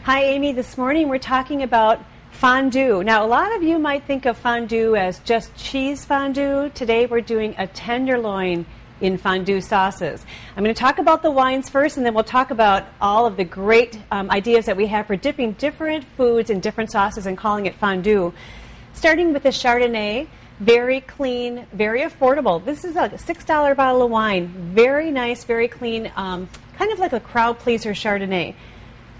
Hi, Amy. This morning we're talking about fondue. Now, a lot of you might think of fondue as just cheese fondue. Today we're doing a tenderloin in fondue sauces. I'm going to talk about the wines first, and then we'll talk about all of the great ideas that we have for dipping different foods in different sauces and calling it fondue. Starting with the Chardonnay, very clean, very affordable. This is a $6 bottle of wine. Very nice, very clean, kind of like a crowd pleaser Chardonnay.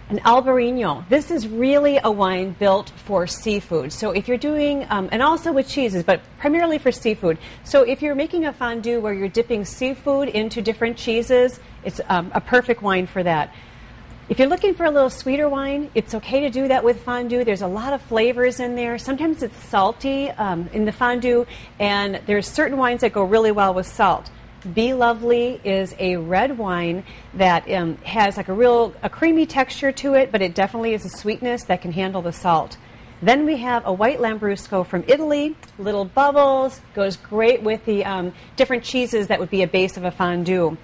An Albarino. This is really a wine built for seafood. So if you're doing, and also with cheeses, but primarily for seafood. So if you're making a fondue where you're dipping seafood into different cheeses, it's a perfect wine for that. If you're looking for a little sweeter wine, it's okay to do that with fondue. There's a lot of flavors in there. Sometimes it's salty in the fondue, and there's certain wines that go really well with salt. Be Lovely is a red wine that has like a creamy texture to it, but it definitely is a sweetness that can handle the salt. Then we have a white Lambrusco from Italy, little bubbles, goes great with the different cheeses that would be a base of a fondue.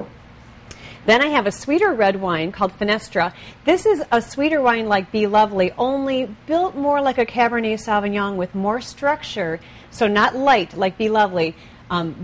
Then I have a sweeter red wine called Finestra. This is a sweeter wine like Be Lovely, only built more like a Cabernet Sauvignon with more structure, so not light like Be Lovely.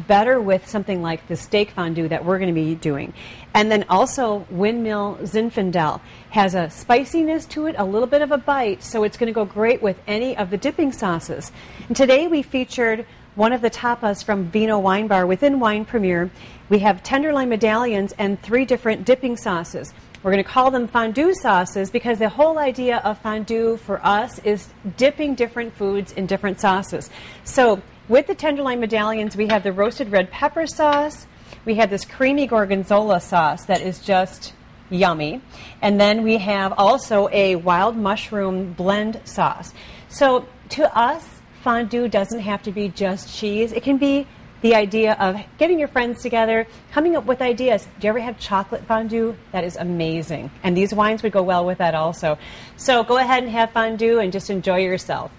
Better with something like the steak fondue that we're going to be doing. And then also Windmill Zinfandel has a spiciness to it, a little bit of a bite, so it's going to go great with any of the dipping sauces. And today we featured one of the tapas from Vino Wine Bar within Wine Premier. We have tenderloin medallions and 3 different dipping sauces. We're going to call them fondue sauces because the whole idea of fondue for us is dipping different foods in different sauces. So with the tenderloin medallions, we have the roasted red pepper sauce. We have this creamy gorgonzola sauce that is just yummy. And then we have also a wild mushroom blend sauce. So to us, fondue doesn't have to be just cheese. It can be the idea of getting your friends together, coming up with ideas. Do you ever have chocolate fondue? That is amazing. And these wines would go well with that also. So go ahead and have fondue and just enjoy yourself.